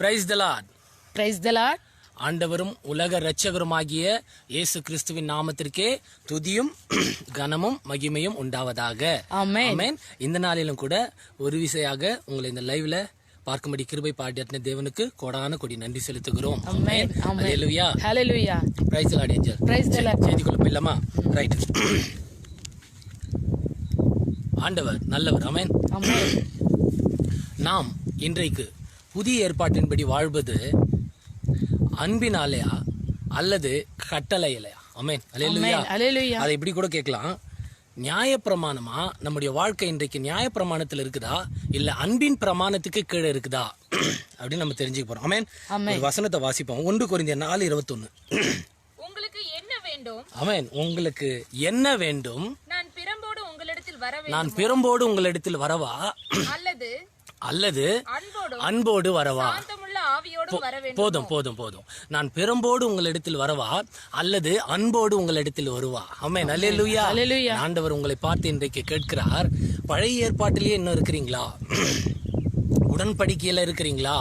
Price the Lord. Price the Lord. ஆண்டவரும் உலக இரட்சகருமாகிய இயேசு கிறிஸ்துவின் நாமத்திற்கே துதியும் கனமும் மகிமையும் உண்டாவதாக. ஆமென். இந்த நாளிலும் கூட ஒரு விசையாக உங்களை இந்த லைவ்ல பார்க்கும்படி கிருபை பாடின தேவனுக்கு கோடான கொடி நன்றி செலுத்துகிறோம். Amen. Hallelujah. Hallelujah. Praise the lord Angel. Praise the lord. செய்திக்குள்ள போயிடலாமா? ரைட். ஆண்டவர் நல்லவர். ஆமென். ஆமென். நாம் இன்றைக்கு புதிய ஏற்பாட்டின்படி வாழ்வது அன்பினாலையா அல்லது கட்டளையிலையா? ஆமென். அல்லேலூயா. அல்லேலூயா. அதை இப்படி கூட கேட்கலாம், நியாயப்பிரமாணமா நம்முடைய வாழ்க்கை இன்றைக்கு நியாயப்பிரமாணத்தில் இருக்குதா இல்ல அன்பின் பிரமாணத்துக்கு கீழே இருக்குதா அப்படின்னு நம்ம தெரிஞ்சுக்க போறோம். ஆமென். ஒரு வசனத்தை வாசிப்போம். 1 கொரிந்தியர் 4:21. உங்களுக்கு என்ன வேண்டும்? ஆமென். உங்களுக்கு என்ன வேண்டும்? நான் பிரம்போடு உங்களிடத்தில் வர வேண்டும். நான் பிரம்போடு உங்களிடத்தில் வரவா அல்லது அன்போடு வரவா? சாந்தமுள்ள ஆவியோடு வர வேண்டும். போதும் போதும் போதும். நான் பிரம்போடு உங்களிடத்தில் வரவா அல்லது அன்போடு உங்களிடத்தில் வருவா? ஆமென். அல்லேலூயா. ஆண்டவர் உங்களை பார்த்து இன்றைக்கு கேட்கிறார், பழைய ஏற்பாட்டிலேயே இன்னும் இருக்கிறீங்களா? உடன்படிக்கையில இருக்கிறீங்களா?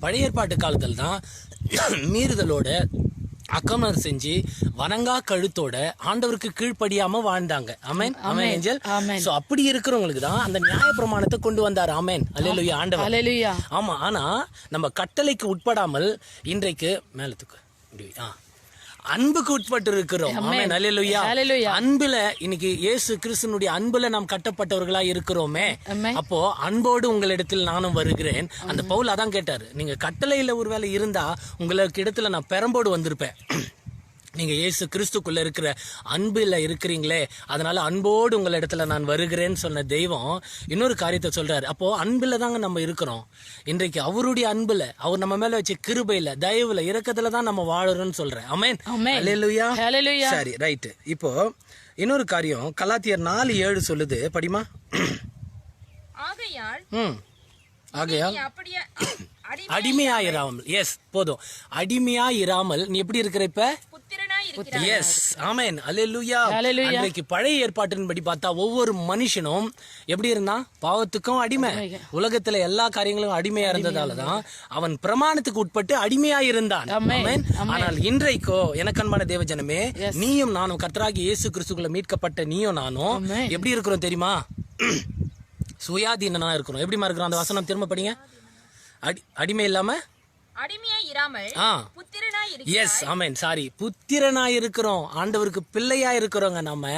பழைய ஏற்பாட்டு காலத்தில் தான் மீறுதலோட அக்கமர் செஞ்சு வணங்கா கழுத்தோட ஆண்டவருக்கு கீழ்ப்படியாம வாழ்ந்தாங்க. ஆமென். ஆமென் ஏஞ்சல். சோ அப்படி இருக்கிறவங்களுக்கு தான் அந்த நியாயப்பிரமாணத்தை கொண்டு வந்தார். ஆமென். அல்லேலூயா. ஆண்டவர். அல்லேலூயா. ஆமா. ஆனா நம்ம கட்டளைக்கு உட்படாமல் இன்றைக்கு மேலத்துக்கு அன்புக்கு உட்பட்டு இருக்கிறோம். ஆமென். அல்லேலூயா. அன்புல இன்னைக்கு இயேசு கிறிஸ்துனுடைய அன்புல நாம் கட்டப்பட்டவர்களா இருக்கிறோமே. அப்போ அன்போடு உங்களிடத்தில் நானும் வருகிறேன். அந்த பவுல் அதான் கேட்டாரு, நீங்க கட்டளையில ஒருவேளை இருந்தா உங்களுக்கு இடத்துல நான் பெரம்போடு வந்திருப்பேன். நீங்க இயேசு கிறிஸ்துக்குள்ள இருக்கிற அன்புல இருக்கிறீங்களே, அதனால அன்போடு உங்கள் இடத்துல நான் வருகிறேன்னு சொன்ன தெய்வம் இன்னொரு காரியத்தை சொல்றாரு. அப்போ அன்புல தாங்க நம்ம இருக்கிறோம். இன்றைக்கு அவருடைய அன்புல, அவர் நம்ம மேல வச்ச கிருபையில, தயவுல, இரக்கத்துல தான் நம்ம வாழறோம்னு சொல்றேன். ஆமென். அல்லேலூயா. சரி, ரைட். இப்போ இன்னொரு காரியம் கலாத்தியர் 4:7 சொல்லுது, படிமா. ஆகையால் அடிமையாயிராமல். எஸ், போதும். அடிமையாயிராமல் நீ எப்படி இருக்கிற இப்ப? எஸ். ஆமென். அல்லேலூயா. அன்றைக்கு பழைய ஏற்பாட்டின்படி பார்த்தா ஒவ்வொரு மனுஷனும் எப்படி இருந்தான்? பாவத்துக்கும் அடிமை, உலகத்துல எல்லா காரியங்களும் அடிமையா இருந்ததாலதான் அவன் பிரமாணத்துக்கு உட்பட்டு அடிமையா இருந்தான். ஆமென். ஆனால் இன்றைக்கோ எனக்கு அன்பான தேவஜனமே, நீயும் நானும் கர்த்தராகிய இயேசு கிறிஸ்துக்குள்ள மீட்கப்பட்ட நீயும் நானும் எப்படி இருக்கிறோம் தெரியுமா? சுயாதீனனா இருக்கிறோம். எப்படிமா இருக்கிறோம்? அந்த வசனம் திரும்ப படிங்க. அடிமை இல்லாம எஸ். ஆமென். சாரி, புத்திரனா இருக்கிறோம். ஆண்டவருக்கு பிள்ளையா இருக்கிறோங்க. நம்ம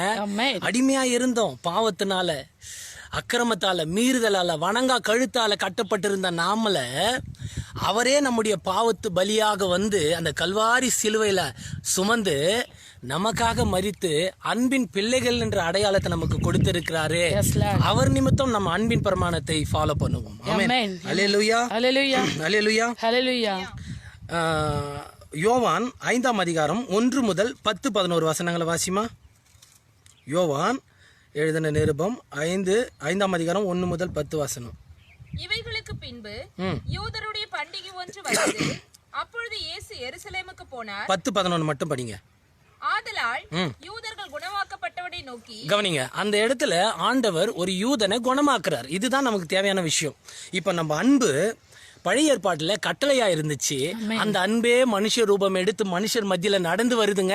அடிமையா இருந்தோம். பாவத்தினால, அக்கிரமத்தால, மீறுதலால, வணங்கா கழுத்தால கட்டப்பட்டிருந்த நாமல அவரே நம்முடைய பாவத்து பலியாக வந்து அந்த கல்வாரி சிலுவையில சுமந்து நமக்காக மரித்து அன்பின் பிள்ளைகள் என்ற அடையாளத்தை நமக்கு கொடுத்திருக்கிறாரு. அவர் நிமித்தம் நம்ம அன்பின் பிரமாணத்தை ஃபாலோ பண்ணுவோம். ஆமென். அல்லேலூயா. அல்லேலூயா. அல்லேலூயா. யோவான் 5:1 முதல் 10-11 வசனங்களை வாசிமா. யோவான் எழுதின நிருபம் 5:1 முதல் 10 வசனம். இவைகளுக்கு பின்பு யூதருடைய பண்டிகை ஒன்று வந்தது. அப்பொழுது இயேசு எருசலேமுக்கு போனார். 10-11 மட்டும் படிங்க. ஆதலால் யூதர்கள் குணமாக்கப்பட்டவனை நோக்கி, கவனிங்க, அந்த இடத்துல ஆண்டவர் ஒரு யூதனை குணமாக்குறார். இதுதான் நமக்கு தேவையான விஷயம். இப்ப நம்ம அன்பு பழைய ஏற்பாட்டுல கட்டளையா இருந்துச்சு. அந்த அன்பே மனுஷ ரூபம் எடுத்து மனுஷர் மத்தியில நடந்து வருதுங்க.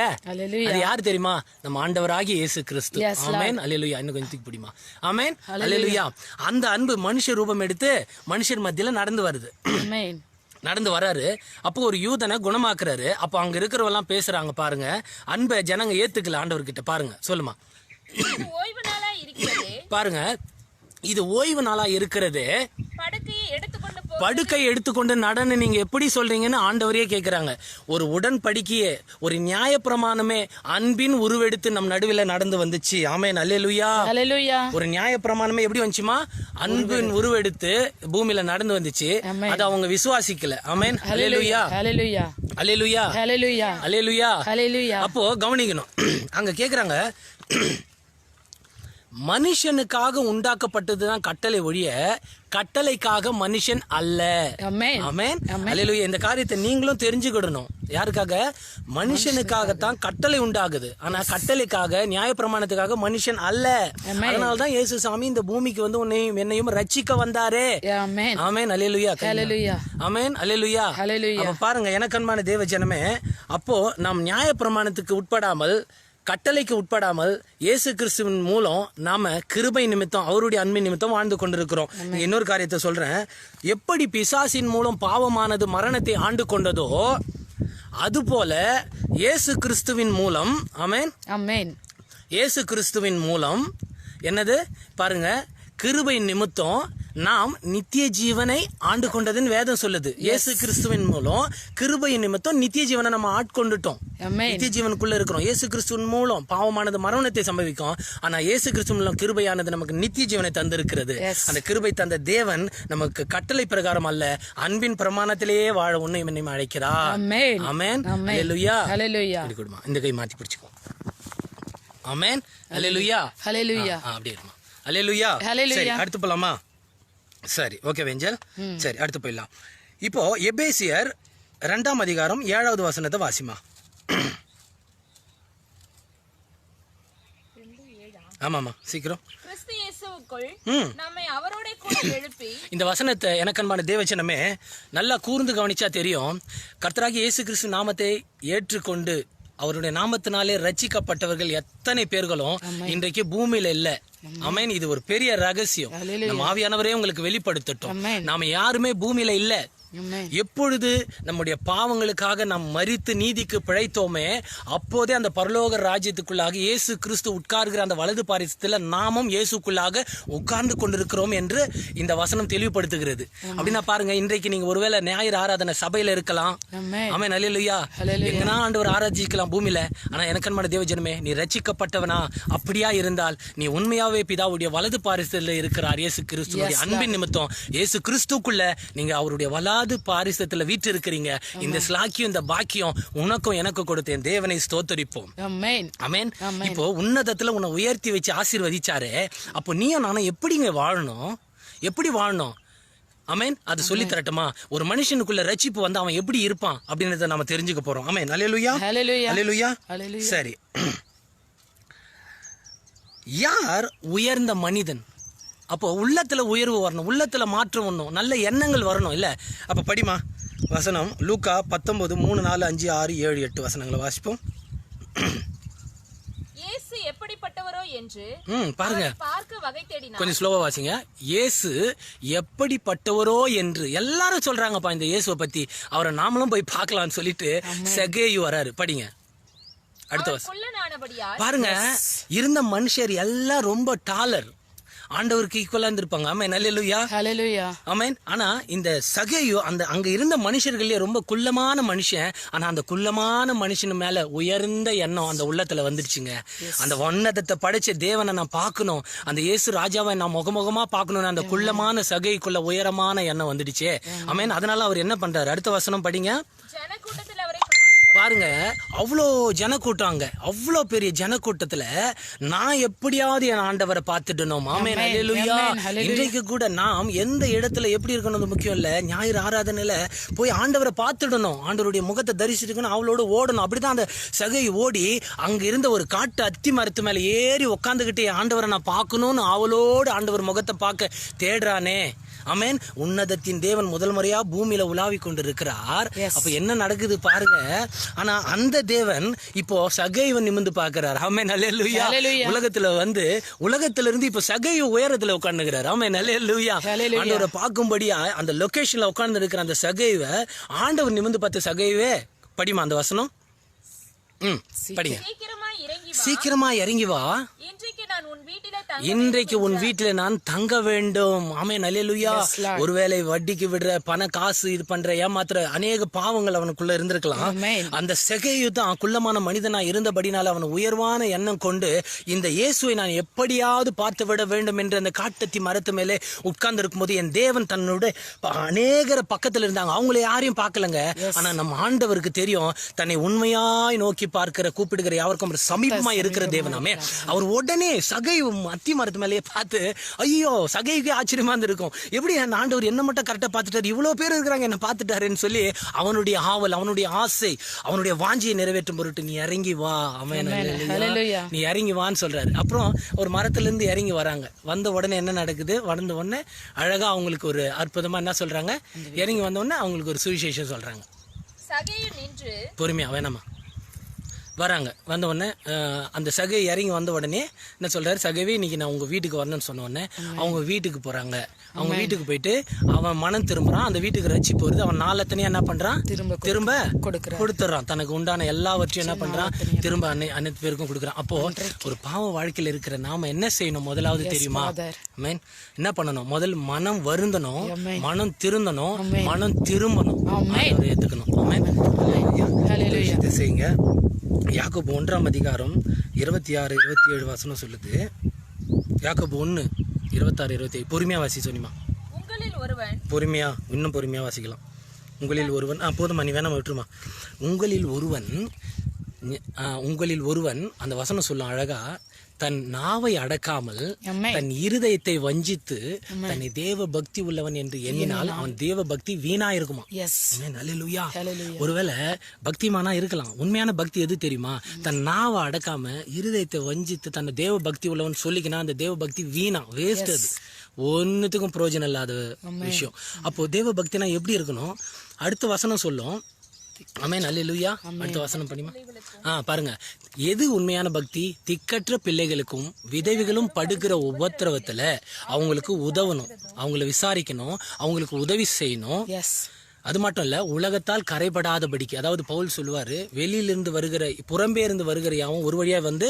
அது யார் தெரியுமா? நம்ம ஆண்டவராகிய இயேசு கிறிஸ்து. ஆமென். அல்லேலூயா. இன்னும் கொஞ்சம் பிடிமா. ஆமென். அல்லேலூயா. அந்த அன்பு மனுஷ ரூபம் எடுத்து மனுஷர் மத்தியில நடந்து வருது. நடந்து வராரு. அப்போ ஒரு யூதனை குணமாக்குறாரு. அப்போ அங்க இருக்கிறவெல்லாம் பேசுறாங்க, பாருங்க, அன்பை ஜனங்க ஏத்துக்கல ஆண்டவர்கிட்ட. பாருங்க, சொல்லுமா. பாருங்க, இது ஓய்வு நாளா இருக்கிறது. படுக்கை எடுத்துக்கொண்டு நடன்னு நீங்க எப்படி சொல்றீங்கன்னு ஆண்டவரே கேட்கிறாங்க. ஒரு உடன்படிக்கையே, ஒரு நியாய பிரமாணமே அன்பின் உருவெடுத்து நம் நடுவில் நடந்து வந்துச்சு. ஆமென். அல்லேலூயா. ஒரு நியாய பிரமாணமே எப்படி வந்துச்சுமா? அன்பின் உருவெடுத்து பூமியில நடந்து வந்துச்சு. அது அவங்க விசுவாசிக்கல. ஆமென். அல்லேலூயா. அல்லேலூயா. அல்லேலூயா. அப்போ கவனிக்கணும், அங்க கேக்குறாங்க, மனுஷனுக்காக உண்டாக்கப்பட்டதுதான் கட்டளை ஒழிய கட்டளைக்காக மனுஷன் அல்ல. ஆமென். ஆமென். அல்லேலூயா. இந்த காரியத்தை நீங்களும் தெரிஞ்சுக்கிடணும். யாருக்காக? மனுஷனுக்காகத்தான் கட்டளை உண்டாகுது. ஆனா கட்டளைக்காக, நியாயப்பிரமாணத்துக்காக மனுஷன் அல்ல. அதனாலதான் இயேசு சாமி இந்த பூமிக்கு வந்து உன்னையும் என்னையும் ரட்சிக்க வந்தாரே. ஆமென். ஆமென். அல்லேலூயா. ஹalleluya. ஆமென். அல்லேலூயா. ஹalleluya. அப்ப பாருங்க எனக்கன்பான தேவ ஜனமே, அப்போ நாம் நியாயப்பிரமாணத்துக்கு உட்படாமல், கட்டளைக்கு உட்படாமல் இயேசு கிறிஸ்துவின் மூலம் நாம கிருபை நிமித்தம், அவருடைய அன்பின் நிமித்தம் வாழ்ந்து கொண்டிருக்கிறோம். இன்னொரு காரியத்தை சொல்றேன். எப்படி பிசாசின் மூலம் பாவமானது மரணத்தை ஆண்டு கொண்டதோ அதுபோல இயேசு கிறிஸ்துவின் மூலம், ஆமென், ஆமென், இயேசு கிறிஸ்துவின் மூலம் என்னது பாருங்க, கிருபை நிமித்தம் நாம் நித்திய ஜீவனை ஆண்டு கொண்டதுன்னு வேதம் சொல்லுது. இயேசு கிறிஸ்துவின் மூலம் கிருபை நிமித்தம் நித்திய ஜீவனை நம்ம ஆட்கொண்டுட்டோம். நித்திய ஜீவனுக்குள்ள இருக்கிறோம். இயேசு கிறிஸ்துவின் மூலம் பாவமானது மரணத்தை சம்பவிக்கும். ஆனா இயேசு கிறிஸ்து மூலம் கிருபையானது நமக்கு நித்திய ஜீவனை தந்திருக்கிறது. அந்த கிருபை தந்த தேவன் நமக்கு கட்டளை பிரகாரம் அல்ல, அன்பின் பிரமாணத்திலேயே வாழ உன்னை அழைக்கிறார். ஆமென். அல்லேலூயா. ஹalleluya. இந்த கை மாத்தி பிடிச்சுக்கோ. ஆமென். அல்லேலூயா. ஹalleluya. அப்படியே இருமா. அல்லேலூயா. சரி, அடுத்து போலாமா? சரி, ஓகே வெஞ்சல். சரி, அடுத்து போயிடலாம். இப்போ எபேசியர் 2ஆம் அதிகாரம் 7வது வசனத்தை வாசிமா. ஆமாமா, சீக்கிரம். கிறிஸ்து இயேசுவுக்குள் நம்மை அவரோட கூட எழுப்பி. இந்த வசனத்தை எனக்கன்பான தேவச்சனமே நல்லா கூர்ந்து கவனிச்சா தெரியும். கர்த்தராகிய இயேசு கிறிஸ்து நாமத்தை ஏற்றுக்கொண்டு அவருடைய நாமத்தினாலே ரட்சிக்கப்பட்டவர்கள் எத்தனை பேர்களும் இன்றைக்கு பூமியில இல்ல. ஆமென். இது ஒரு பெரிய ரகசியம். நம்ம ஆவியானவரே உங்களுக்கு வெளிப்படுத்தட்டும். நாம யாருமே பூமியில இல்ல. எப்பொழுது நம்முடைய பாவங்களுக்காக நாம் மரித்து நீதிக்கு பிழைத்தோமே அப்போதே அந்த பரலோக ராஜ்யத்துக்குள்ளாக இயேசு கிறிஸ்து உட்கார்கிற அந்த வலது பாரிசத்துல நாமும் இயேசுக்குள்ளாக உட்கார்ந்து கொண்டிருக்கிறோம் என்று இந்த வசனம் தெளிவுபடுத்துகிறது. அப்படின்னா பாருங்க, இன்றைக்கு நீங்க ஒருவேளை ஞாயிறு ஆராதனை சபையில இருக்கலாம். ஆமென். அல்லேலூயா. எங்கனா ஆண்டவர் ஆராதிக்கலாம் பூமியில. ஆனா எனக்கன்பான தேவஜனமே, நீ ரட்சிக்கப்பட்டவனா? அப்படியா இருந்தால் நீ உண்மையாவே பிதாவுடைய வலது பாரிசத்துல இருக்கிறார். இயேசு கிறிஸ்துவுடைய அன்பின் நிமித்தம் இயேசு கிறிஸ்துக்குள்ள நீங்க அவருடைய வலது பாரிசத்துல வீட்டு இருக்கிறீங்க. இந்த ஸ்லாக்கியம், இந்த பாக்கியம் உனக்கும் எனக்கு கொடுத்தேன். தேவனை ஸ்தோத்தரிப்போம். ஆமென். இப்போ உன்னதத்துல உன்னை உயர்த்தி வச்சு ஆசீர்வதிச்சாரு. அப்போ நீயும் நானும் எப்படிங்க வாழணும்? எப்படி வாழணும்? ஆமென். அது சொல்லி தரட்டுமா? ஒரு மனுஷனுக்குள்ள ரட்சிப்பு வந்து அவன் எப்படி இருப்பான் அப்படின்றத நாம தெரிஞ்சுக்க போறோம். ஆமென். அல்லேலூயா. அல்லேலூயா. சரி, யார் உயர்ந்த மனிதன்? அப்போ உள்ளத்துல உயர்வு வரணும், உள்ளத்துல மாற்றம் வரணும், நல்ல எண்ணங்கள் வரணும். இல்ல அப்ப படிமா வசனம். லூக்கா 19 3 4 5 6 7 8 வசனங்களை வாசிப்போம். இயேசு எப்படிப்பட்டவரோ என்று பாருங்க, பார்க்க வகை தேடினார். கொஞ்சம் ஸ்லோவா வாசிங்க. இயேசு எப்படிப்பட்டவரோ என்று எல்லாரும் சொல்றாங்கப்பா இந்த இயேசுவை பத்தி. அவரை நாமளும் போய் பார்க்கலாம்னு சொல்லிட்டு செகேயு வராரு. படிங்க அடுத்த வசனம். பாருங்க, இருந்த மனுஷர் எல்லாம் ரொம்ப டாலர், ஆண்டவருக்கு ஈக்குவலா இருந்திருப்பாங்க. ஆமென். அல்லேலூயா. ஆமென். ஆனா இந்த சகேயு அங்க இருந்த மனுஷர்களே ரொம்ப குள்ளமான மனுஷன். ஆனா அந்த குள்ளமான மனுஷன் மேல உயர்ந்த எண்ணம் அந்த உள்ளத்துல வந்துடுச்சுங்க. அந்த உன்னதத்தை படைச்ச தேவனை நான் பார்க்கணும், அந்த இயேசு ராஜாவை நான் முகமுகமா பார்க்கணும்னு அந்த குள்ளமான சகைக்குள்ள உயரமான எண்ணம் வந்துடுச்சு. ஆமென். அதனால அவர் என்ன பண்றாரு? அடுத்த வசனம் படிங்க. பாருங்க, அவ்வளோ ஜனக்கூட்டாங்க, அவ்வளோ பெரிய ஜனக்கூட்டத்துல நான் எப்படியாவது என் ஆண்டவரை பார்த்துடணும். ஆமென். அல்லேலூயா. இன்றைக்கு கூட நாம் எந்த இடத்துல எப்படி இருக்கணும் முக்கியம் இல்ல, ஞாயிறு ஆராதனையில போய் ஆண்டவரை பார்த்துடணும், ஆண்டவருடைய முகத்தை தரிசிக்கணும், அவளோட ஓடணும். அப்படிதான் அந்த சகை ஓடி அங்க இருந்த ஒரு காட்டு அத்தி மரத்து மேல ஏறி உட்காந்துக்கிட்டே ஆண்டவரை நான் பார்க்கணும்னு அவளோடு ஆண்டவர் முகத்தை பார்க்க தேடுறானே. ஆமென். உன்னதத்தின் தேவன் முதல் முறையா பூமியில உலாவி கொண்டிருக்கிறார். அப்ப என்ன நடக்குது பாருங்க. ஆனா அந்த தேவன் இப்போ சகைவன் நிமிர்ந்து பாக்குறார். ஆமென். அல்லேலூயா. உலகத்துல வந்து உலகத்துல இருந்து இப்ப சகைவ உயரத்துல உட்கார்ந்துக்கிறார். ஆமென். அல்லேலூயா. ஆண்டவரை பார்க்கும்படியா அந்த லொகேஷன்ல உட்கார்ந்து இருக்கிற அந்த சகைவ ஆண்டவர் நிமிர்ந்து பார்த்து, சகைவே படிமா அந்த வசனம். படிங்க. சீக்கிரமா இறங்கி வா, இன்றைக்கு உன் வீட்டில நான் தங்க வேண்டும். ஆமென். அல்லேலூயா. ஒருவேளை வட்டிக்கு விடுற பண காசு இது பண்ற ஏமாத்துற அநேக பாவங்கள் அவனுக்குள்ள இருந்திருக்கலாம். அந்த செகையு தான் குள்ளமான மனிதனா இருந்தபடினால அவன் உயர்வான எண்ணம் கொண்டு இந்த இயேசுவை நான் எப்படியாவது பார்த்து விட வேண்டும் என்று அந்த காட்டத்தி மரத்து மேலே உட்கார்ந்து இருக்கும் போது என் தேவன் தன்னுடைய அநேகர பக்கத்துல இருந்தாங்க. அவங்களை யாரையும் பார்க்கலங்க. ஆனா நம்ம ஆண்டவருக்கு தெரியும், தன்னை உண்மையாய் நோக்கி பார்க்கிற கூப்பிடுகிற யாருக்கும் சமீபமா இருக்கிற தேவனாமே. அவர் உடனே சகை அத்தி மரத்து மேலேயே பார்த்து ஐயோ சகைக்கு ஆச்சரியமா இருந்திருக்கும். எப்படி அந்த ஆண்டவர் என்ன மட்டும் கரெக்டாக பார்த்துட்டாரு, இவ்வளோ பேர் இருக்கிறாங்க என்ன பார்த்துட்டாருன்னு சொல்லி அவனுடைய ஆவல், அவனுடைய ஆசை, அவனுடைய வாஞ்சியை நிறைவேற்றும் பொருட்டு நீ இறங்கி வா, அவன் நீ இறங்கி வான்னு சொல்றாரு. அப்புறம் ஒரு மரத்துல இருந்து இறங்கி வராங்க. வந்த உடனே என்ன நடக்குது, வந்த உடனே அழகா அவங்களுக்கு ஒரு அற்புதமா என்ன சொல்றாங்க, இறங்கி வந்த உடனே அவங்களுக்கு ஒரு சுவிசேஷம் சொல்றாங்க. பொறுமையா வேணாமா வராங்க. வந்த உடனே அந்த சகை இறங்கி வந்த உடனே என்ன சொல்றாரு, சகைவே இன்னைக்கு நான் உங்க வீட்டுக்கு வரணும்னு சொன்ன உடனே அவங்க வீட்டுக்கு போறாங்க. அவங்க வீட்டுக்கு போயிட்டு அவன் மனம் திரும்புறான். அந்த வீட்டுக்கு ரட்சி போறது. அவன் நாளத்தனையா என்ன பண்றான், திரும்ப கொடுத்துறான். தனக்கு உண்டான எல்லாவற்றையும் என்ன பண்றான், திரும்ப அனைத்து பேருக்கும் கொடுக்குறான். அப்போ ஒரு பாவ வாழ்க்கையில இருக்கிற நாம என்ன செய்யணும் முதலாவது தெரியுமா, என்ன பண்ணணும், முதல் மனம் வருந்தணும், மனம் திருந்தணும், மனம் திரும்பணும், ஏத்துக்கணும். செய்யுங்க. யாக்கோபு 1ஆம் அதிகாரம் 26, 27 வசனம் சொல்லுது. யாக்கோபு 1, 26, 27 பொறுமையா வாசி சொன்னிமா. பொறுமையா, இன்னும் பொறுமையா வாசிக்கலாம். உங்களில் ஒருவன் போதுமா, நீ வேணாம் விட்டுருமா. உங்களில் ஒருவன் அந்த வசனம் சொல்லும் அழகா, தன் நாவை அடக்காமல் தன் இருதயத்தை வஞ்சித்து தன்னை தேவ பக்தி உள்ளவன் என்று எண்ணினால் அவன் தேவ பக்தி வீணா இருக்குமா. அல்லேலூயா. ஒருவேளை பக்திமானா இருக்கலாம். உண்மையான பக்தி எது தெரியுமா, தன் நாவை அடக்காம இருதயத்தை வஞ்சித்து தன்னை தேவ பக்தி உள்ளவன் சொல்லிக்கினா அந்த தேவ பக்தி வீணா, வேஸ்ட். அது ஒன்னுத்துக்கும் பிரயோஜனம் இல்லாத விஷயம். அப்போ தேவ பக்தினா எப்படி இருக்கணும், அடுத்த வசனம் சொல்லும். ஆமென், அல்லேலூயா. அடுத்த வசனம் பண்ணிமா. பாருங்க, எது உண்மையான பக்தி, திக்கற்ற பிள்ளைகளுக்கும் விதவைகளும் படுகிற உபத்திரவத்துல அவங்களுக்கு உதவணும், அவங்கள விசாரிக்கணும், அவங்களுக்கு உதவி செய்யணும். அது மட்டும் இல்ல, உலகத்தால் கரைபடாதபடிக்கு. அதாவது பவுல் சொல்லுவாரு, வெளியிலிருந்து வருகிற புறம்பே இருந்து வருகிற யாவும் ஒரு வழியா வந்து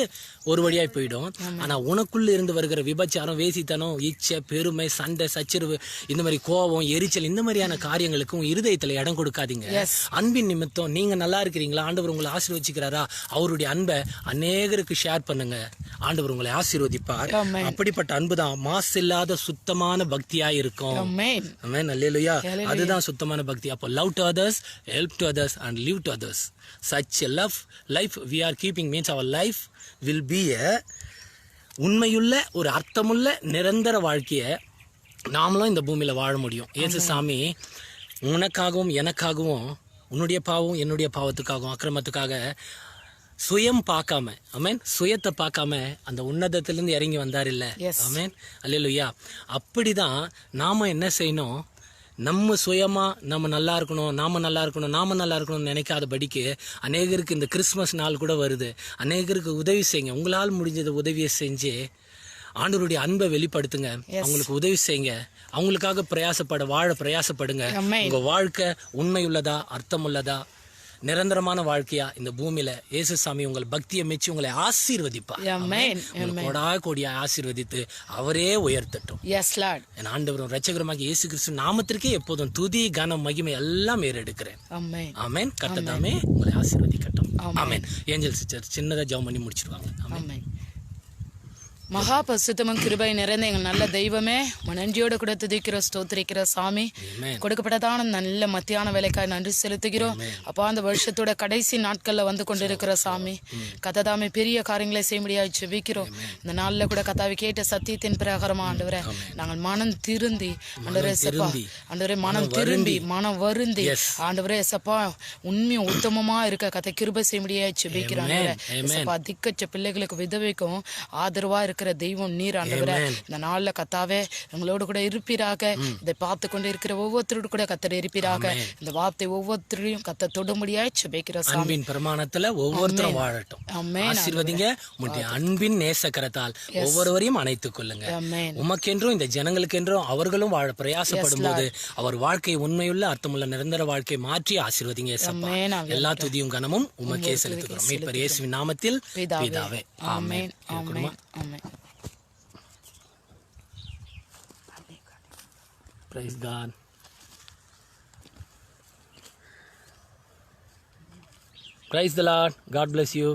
ஒரு வழியாய் போயிடும். ஆனா உனக்குள்ள இருந்து வருகிற விபச்சாரம், வேசித்தனம், இச்சை, பெருமை, சண்டை, சச்சரவு, இந்த மாதிரி கோபம், எரிச்சல், இந்த மாதிரியான காரியங்களுக்கும் இருதயத்துல இடம் கொடுக்காதீங்க. அன்பின் நிமித்தம் நீங்க நல்லா இருக்கிறீங்களா, ஆண்டவர் உங்களை ஆசீர்வதிக்கிறாரா, அவருடைய அன்பை அநேகருக்கு ஷேர் பண்ணுங்க, ஆண்டவர் உங்களை ஆசீர்வதிப்பார். அப்படிப்பட்ட அன்புதான் மாசு இல்லாத சுத்தமான பக்தியா இருக்கும். ஆமென், அல்லேலூயா. அதுதான் சுத்தமான பக்தி. அப்போ love to others, help to others and live to others. Such a life we are keeping means our life will be a உண்மையுள்ள ஒரு அர்த்தமுள்ள நிரந்தர வாழ்க்கையை நாமளும் இந்த பூமியில வாழ முடியும். ஏசு சாமி உனக்காகவும் எனக்காகவும், உன்னுடைய பாவம் என்னுடைய பாவத்துக்காகவும் அக்கிரமத்துக்காக சுயம் பார்க்காம, ஆமென், சுயத்தை பார்க்காம அந்த உன்னதத்திலிருந்து இறங்கி வந்தார் இல்ல. ஆமென், அல்லேலூயா. அப்படிதான் நாம என்ன செய்யணும், நம்ம சுயமா நம்ம நல்லா இருக்கணும், நாம நல்லா இருக்கணும்னு நினைக்காதபடிக்கு அநேகருக்கு இந்த கிறிஸ்மஸ் நாள் கூட வருது, அநேகருக்கு உதவி செய்யுங்க. உங்களால் முடிஞ்சது உதவியை செஞ்சு ஆண்டவருடைய அன்பை வெளிப்படுத்துங்க, அவங்களுக்கு உதவி செய்யுங்க, அவங்களுக்காக வாழ பிரயாசப்படுங்க. உங்க வாழ்க்கை உண்மையுள்ளதா, அர்த்தமுள்ளதா, நிரந்தரமான வாழ்க்கையா இந்த பூமியில இயேசு சாமி உங்கள் பக்தியை மெச்சி உங்களை ஆசீர்வதிப்பார். கோடியா ஆசீர்வதித்து அவரே உயர்த்தட்டும். என் ஆண்டவரும் இரட்சகருமாகிய இயேசு கிறிஸ்து நாமத்திற்கே எப்போதும் துதி, கனம், மகிமை எல்லாம் ஏறெடுக்கிறேன். ஆமென். கர்த்ததாமே உங்களை ஆசீர்வதிக்கட்டும். ஆமென். ஏஞ்சல் சிஸ்டர் சின்னதா ஜெபம் பண்ணி முடிச்சிருவாங்க. ஆமென். மகா பரிசுத்தமும் கிருபை நிறைந்த எங்கள் நல்ல தெய்வமே, நன்றியோடு கூட துதிக்கிற ஸ்தோத்திரிக்கிற சாமி, கொடுக்கப்பட்டதான நல்ல மத்தியான வேலைக்காய் நன்றி செலுத்துகிறோம். அப்பா, அந்த வருஷத்தோட கடைசி நாட்கள்ல வந்து கொண்டிருக்கிற சாமி, கத்தாதாமே பெரிய காரியங்களை செய்ய முடியாது ஜெபிக்கிறோம். இந்த நாள்ல கூட கத்தாவை கேட்ட சத்தியத்தின் பிரகாரமா ஆண்டவரே, நாங்கள் மனம் திருந்தி ஆண்டவரே சப்பா, ஆண்டவரே மனம் திரும்பி மனம் வருந்தி ஆண்டவரே சப்பா உண்மையும் உத்தமமா இருக்க கதை கிருபை செய்ய முடியாது ஜெபிக்கிறோம். திக்கற்ற பிள்ளைகளுக்கு விதவைக்கும் ஆதரவா இருக்க தெய்வம் நீர் ஆண்டவரே. இந்த நாள்ல கத்தாவே எங்களோடு கூட இருப்பீராக. இதை பார்த்து கொண்டு இருக்கிற ஒவ்வொருத்தரோடு கூட கத்தர் இருப்பீராக. இந்த வார்த்தை ஒவ்வொருத்தரையும் கத்த தொடும்படியாய் ஜெபிக்கிற அன்பின் பிரமாணத்துல ஒவ்வொருத்தரும் வாழட்டும். ஆசீர்வதிங்க. உங்களுடைய அன்பின் நேசக்கரத்தால் ஒவ்வொருவரையும் அணைத்துக் கொள்ளுங்க. உமக்கென்றும் இந்த ஜனங்களுக்கென்றும் அவர்களும் வாழ பிரயாசப்படும் போது அவர் வாழ்க்கை உண்மையுள்ள அர்த்தமுள்ள நிரந்தர வாழ்க்கை மாற்றி ஆசீர்வதிங்க. எல்லா துதியும் கனமும் உமக்கே செலுத்துகிறோம் மீட்பர் இயேசுவின் நாமத்தில் பிதாவே. ஆமென். ஆமென். ஆமென். Praise God. Praise the Lord. God bless you.